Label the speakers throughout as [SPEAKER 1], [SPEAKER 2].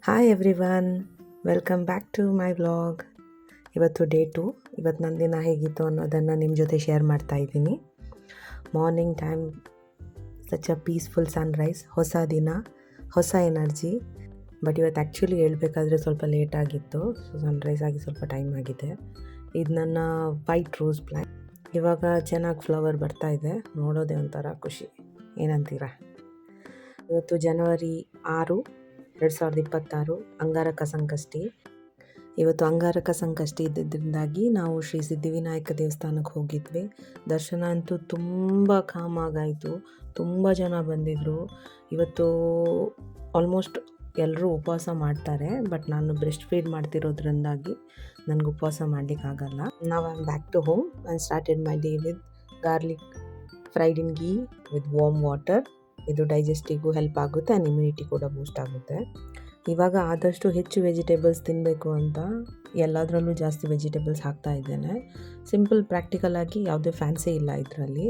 [SPEAKER 1] Hi everyone, welcome back to my vlog. ಇವತ್ತು day 2. ಇವತ್ತು ನನ್ನ ದಿನ ಹೇಗಿತ್ತು ಅನ್ನೋದನ್ನು ನಿಮ್ಮ ಜೊತೆ ಶೇರ್ ಮಾಡ್ತಾ ಇದ್ದೀನಿ. Morning time, such a peaceful Sunrise, ಹೊಸ ದಿನ, ಹೊಸ ಎನರ್ಜಿ. ಬಟ್ ಇವತ್ತು ಆ್ಯಕ್ಚುಲಿ ಹೇಳ್ಬೇಕಾದ್ರೆ ಸ್ವಲ್ಪ ಲೇಟ್ ಆಗಿತ್ತು. ಸನ್ರೈಸ್ ಆಗಿ ಸ್ವಲ್ಪ ಟೈಮ್ ಆಗಿದೆ. ಇದು ನನ್ನ ವೈಟ್ ರೋಸ್ ಪ್ಲ್ಯಾಂಟ್. ಇವಾಗ ಚೆನ್ನಾಗಿ ಫ್ಲವರ್ ಬರ್ತಾ ಇದೆ, ನೋಡೋದೇ ಒಂಥರ ಖುಷಿ. ಏನಂತೀರಾ? ಇವತ್ತು ಜನವರಿ 6, 2026, ಅಂಗಾರಕ ಸಂಕಷ್ಟಿ. ಇವತ್ತು ಅಂಗಾರಕ ಸಂಕಷ್ಟಿ ಇದ್ದಿದ್ದರಿಂದಾಗಿ ನಾವು ಶ್ರೀ ಸಿದ್ಧಿವಿನಾಯಕ ದೇವಸ್ಥಾನಕ್ಕೆ ಹೋಗಿದ್ವಿ. ದರ್ಶನ ಅಂತೂ ತುಂಬ ಕಾಮಾಗಾಯಿತು. ತುಂಬ ಜನ ಬಂದಿದ್ದರು. ಇವತ್ತು ಆಲ್ಮೋಸ್ಟ್ ಎಲ್ಲರೂ ಉಪವಾಸ ಮಾಡ್ತಾರೆ, ಬಟ್ ನಾನು ಬ್ರೆಸ್ಟ್ ಫೀಡ್ ಮಾಡ್ತಿರೋದ್ರಿಂದಾಗಿ ನನಗೆ ಉಪವಾಸ ಮಾಡಲಿಕ್ಕಾಗಲ್ಲ. ನಾವು I am back to home and started my day with garlic fried in ghee with warm water. ಇದು ಡೈಜೆಸ್ಟಿಗೂ ಹೆಲ್ಪ್ ಆಗುತ್ತೆ ಆ್ಯಂಡ್ ಇಮ್ಯುನಿಟಿ ಕೂಡ ಬೂಸ್ಟ್ ಆಗುತ್ತೆ. ಇವಾಗ ಆದಷ್ಟು ಹೆಚ್ಚು ವೆಜಿಟೇಬಲ್ಸ್ ತಿನ್ನಬೇಕು ಅಂತ ಎಲ್ಲದರಲ್ಲೂ ಜಾಸ್ತಿ ವೆಜಿಟೇಬಲ್ಸ್ ಹಾಕ್ತಾ ಇದ್ದೇನೆ. ಸಿಂಪಲ್ ಪ್ರಾಕ್ಟಿಕಲ್ ಆಗಿ ಯಾವುದೇ ಫ್ಯಾನ್ಸಿ ಇಲ್ಲ ಇದರಲ್ಲಿ.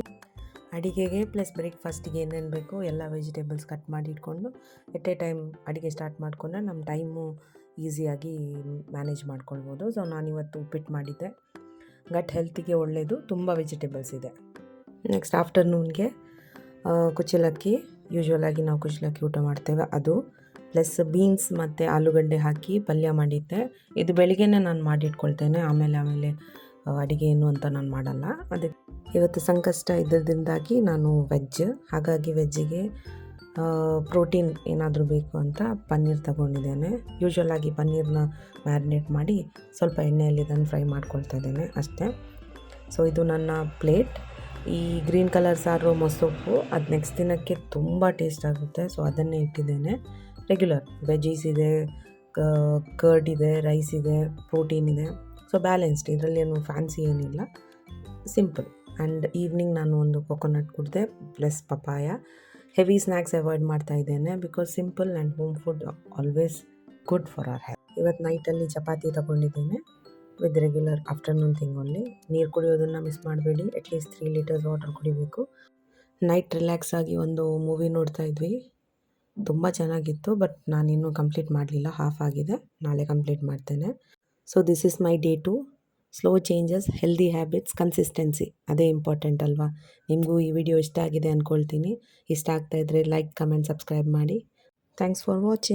[SPEAKER 1] ಅಡಿಗೆಗೆ ಪ್ಲಸ್ ಬ್ರೇಕ್ಫಾಸ್ಟಿಗೆ ಏನೇನು ಬೇಕು ಎಲ್ಲ ವೆಜಿಟೇಬಲ್ಸ್ ಕಟ್ ಮಾಡಿ ಇಟ್ಕೊಂಡು ಎಟ್ ಎ ಟೈಮ್ ಅಡುಗೆ ಸ್ಟಾರ್ಟ್ ಮಾಡಿಕೊಂಡ್ರೆ ನಮ್ಮ ಟೈಮು ಈಸಿಯಾಗಿ ಮ್ಯಾನೇಜ್ ಮಾಡ್ಕೊಳ್ಬೋದು. ಸೊ ನಾನಿವತ್ತು ಉಪ್ಪಿಟ್ಟು ಮಾಡಿದ್ದೆ. ಗಟ್ ಹೆಲ್ತಿಗೆ ಒಳ್ಳೆಯದು, ತುಂಬ ವೆಜಿಟೇಬಲ್ಸ್ ಇದೆ. ನೆಕ್ಸ್ಟ್ ಆಫ್ಟರ್ನೂನ್ಗೆ ಕುಚ್ಚಲಕ್ಕಿ, ಯೂಶ್ವಲಾಗಿ ನಾವು ಕುಚ್ಚಲಕ್ಕಿ ಊಟ ಮಾಡ್ತೇವೆ, ಅದು ಪ್ಲಸ್ ಬೀನ್ಸ್ ಮತ್ತು ಆಲೂಗಡ್ಡೆ ಹಾಕಿ ಪಲ್ಯ ಮಾಡಿದ್ದೆ. ಇದು ಬೆಳಿಗ್ಗೆನೇ ನಾನು ಮಾಡಿಟ್ಕೊಳ್ತೇನೆ, ಆಮೇಲೆ ಅಡುಗೆ ಏನು ಅಂತ ನಾನು ಮಾಡಲ್ಲ. ಅದಕ್ಕೆ ಇವತ್ತು ಸಂಕಷ್ಟ ಇದ್ದರಿಂದಾಗಿ ನಾನು ವೆಜ್, ಹಾಗಾಗಿ ವೆಜ್ಜಿಗೆ ಪ್ರೋಟೀನ್ ಏನಾದರೂ ಬೇಕು ಅಂತ ಪನ್ನೀರ್ ತಗೊಂಡಿದ್ದೇನೆ. ಯೂಶ್ವಲಾಗಿ ಪನ್ನೀರ್ನ ಮ್ಯಾರಿನೇಟ್ ಮಾಡಿ ಸ್ವಲ್ಪ ಎಣ್ಣೆಯಲ್ಲಿ ಇದನ್ನು ಫ್ರೈ ಮಾಡ್ಕೊಳ್ತಾ ಇದ್ದೇನೆ ಅಷ್ಟೇ. ಸೊ ಇದು ನನ್ನ ಪ್ಲೇಟ್. ಈ ಗ್ರೀನ್ ಕಲರ್ ಸಾರು ಮೊಸೊಪ್ಪು ಅದು ನೆಕ್ಸ್ಟ್ ದಿನಕ್ಕೆ ತುಂಬ ಟೇಸ್ಟ್ ಆಗುತ್ತೆ. ಸೊ ಅದನ್ನೇ ಇಟ್ಟಿದ್ದೇನೆ. ರೆಗ್ಯುಲರ್ ವೆಜೀಸ್ ಇದೆ, ಕರ್ಡ್ ಇದೆ, ರೈಸ್ ಇದೆ, ಪ್ರೋಟೀನ್ ಇದೆ. ಸೊ ಬ್ಯಾಲೆನ್ಸ್ಡ್, ಇದರಲ್ಲಿ ಏನು ಫ್ಯಾನ್ಸಿ ಏನಿಲ್ಲ, ಸಿಂಪಲ್. ಆ್ಯಂಡ್ ಈವ್ನಿಂಗ್ ನಾನು ಒಂದು ಕೊಕೊನಟ್ ಕುಡಿದೆ plus papaya. Heavy snacks avoid ಮಾಡ್ತಾ ಇದ್ದೇನೆ because simple and home food always good for our health. ಇವತ್ತು ನೈಟಲ್ಲಿ ಚಪಾತಿ ತಗೊಂಡಿದ್ದೇನೆ with regular afternoon thing only. ನೀರು ಕುಡಿಯೋದನ್ನು ಮಿಸ್ ಮಾಡಬೇಡಿ, ಅಟ್ಲೀಸ್ಟ್ 3 ಲೀಟರ್ಸ್ ವಾಟರ್ ಕುಡಿಬೇಕು. ನೈಟ್ ರಿಲ್ಯಾಕ್ಸ್ ಆಗಿ ಒಂದು ಮೂವಿ ನೋಡ್ತಾ ಇದ್ವಿ, ತುಂಬ ಚೆನ್ನಾಗಿತ್ತು. ಬಟ್ ನಾನಿನ್ನೂ ಕಂಪ್ಲೀಟ್ ಮಾಡಲಿಲ್ಲ, ಹಾಫ್ ಆಗಿದೆ, ನಾಳೆ ಕಂಪ್ಲೀಟ್ ಮಾಡ್ತೇನೆ. So this is my day 2. Slow changes, healthy habits, consistency, ಅದೇ ಇಂಪಾರ್ಟೆಂಟ್ ಅಲ್ವಾ? ನಿಮಗೂ ಈ ವಿಡಿಯೋ ಇಷ್ಟ ಆಗಿದೆ ಅಂದ್ಕೊಳ್ತೀನಿ. ಇಷ್ಟ ಆಗ್ತಾಯಿದ್ರೆ ಲೈಕ್, ಕಮೆಂಟ್, ಸಬ್ಸ್ಕ್ರೈಬ್ ಮಾಡಿ. Thanks for watching.